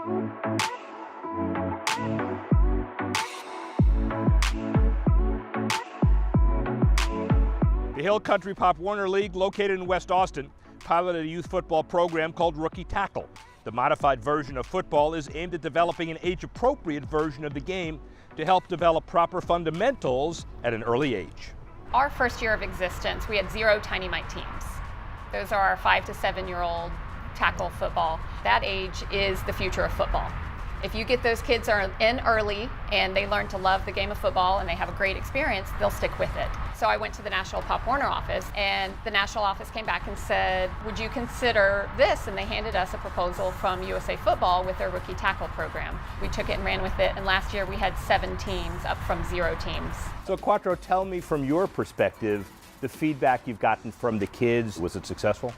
The Hill Country Pop Warner League, located in West Austin, piloted a youth football program called Rookie Tackle. The modified version of football is aimed at developing an age-appropriate version of the game to help develop proper fundamentals at an early age. Our first year of existence, we had 0 Tiny Mite teams. Those are our 5 to 7-year-old tackle football. That age is the future of football. If you get those kids in early and they learn to love the game of football and they have a great experience, they'll stick with it. So I went to the National Pop Warner office, and the national office came back and said, would you consider this? And they handed us a proposal from USA Football with their rookie tackle program. We took it and ran with it, and last year we had 7 teams, up from 0 teams. So Quattro, tell me from your perspective, the feedback you've gotten from the kids, was it successful?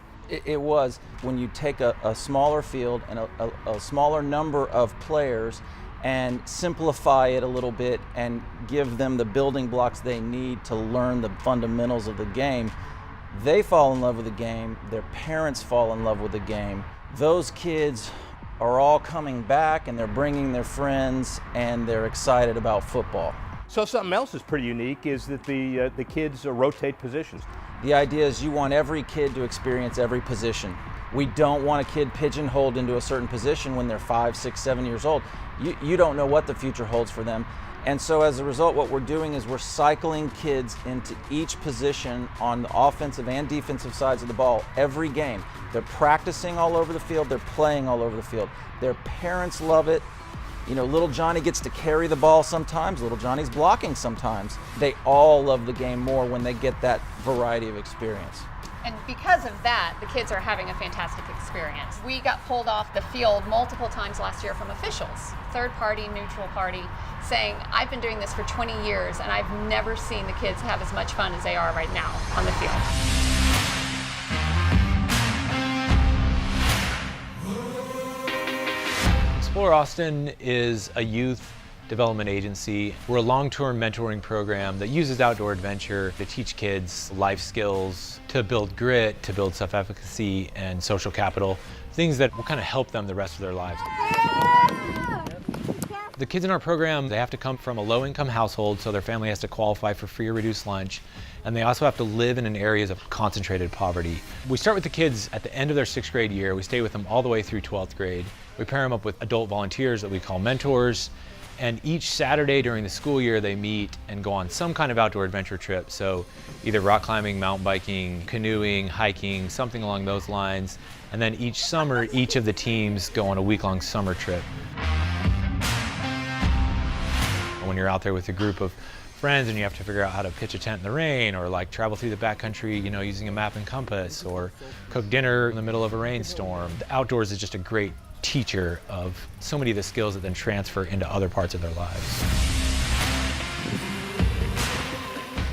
It was. When you take a smaller field and a smaller number of players and simplify it a little bit and give them the building blocks they need to learn the fundamentals of the game, they fall in love with the game, their parents fall in love with the game. Those kids are all coming back and they're bringing their friends and they're excited about football. So something else is pretty unique is that the kids rotate positions. The idea is you want every kid to experience every position. We don't want a kid pigeonholed into a certain position when they're 5, 6, 7 years old. You don't know what the future holds for them. And so as a result, what we're doing is we're cycling kids into each position on the offensive and defensive sides of the ball every game. They're practicing all over the field, they're playing all over the field. Their parents love it. You know, little Johnny gets to carry the ball sometimes, little Johnny's blocking sometimes. They all love the game more when they get that variety of experience. And because of that, the kids are having a fantastic experience. We got pulled off the field multiple times last year from officials, third party, neutral party, saying, I've been doing this for 20 years and I've never seen the kids have as much fun as they are right now on the field. Explore Austin is a youth development agency. We're a long-term mentoring program that uses outdoor adventure to teach kids life skills, to build grit, to build self-efficacy and social capital, things that will kind of help them the rest of their lives. The kids in our program, they have to come from a low-income household, so their family has to qualify for free or reduced lunch, and they also have to live in areas of concentrated poverty. We start with the kids at the end of their 6th grade year. We stay with them all the way through 12th grade. We pair them up with adult volunteers that we call mentors, and each Saturday during the school year they meet and go on some kind of outdoor adventure trip. So either rock climbing, mountain biking, canoeing, hiking, something along those lines. And then each summer, each of the teams go on a week-long summer trip. When you're out there with a group of friends and you have to figure out how to pitch a tent in the rain, or like travel through the backcountry, you know, using a map and compass, or cook dinner in the middle of a rainstorm. The outdoors is just a great teacher of so many of the skills that then transfer into other parts of their lives.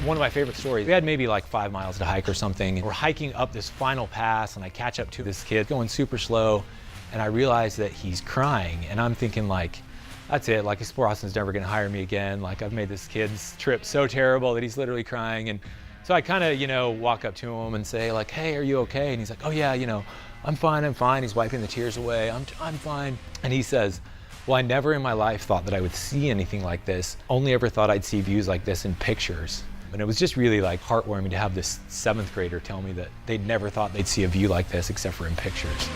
One of my favorite stories, we had maybe like 5 miles to hike or something. We're hiking up this final pass and I catch up to this kid going super slow, and I realize that he's crying, and I'm thinking like, that's it, like Explore Austin's never gonna hire me again. Like I've made this kid's trip so terrible that he's literally crying. And so I kind of, you know, walk up to him and say like, hey, are you okay? And he's like, oh yeah, you know, I'm fine, I'm fine. He's wiping the tears away, I'm fine. And he says, well, I never in my life thought that I would see anything like this. Only ever thought I'd see views like this in pictures. And it was just really like heartwarming to have this 7th grader tell me that they'd never thought they'd see a view like this except for in pictures.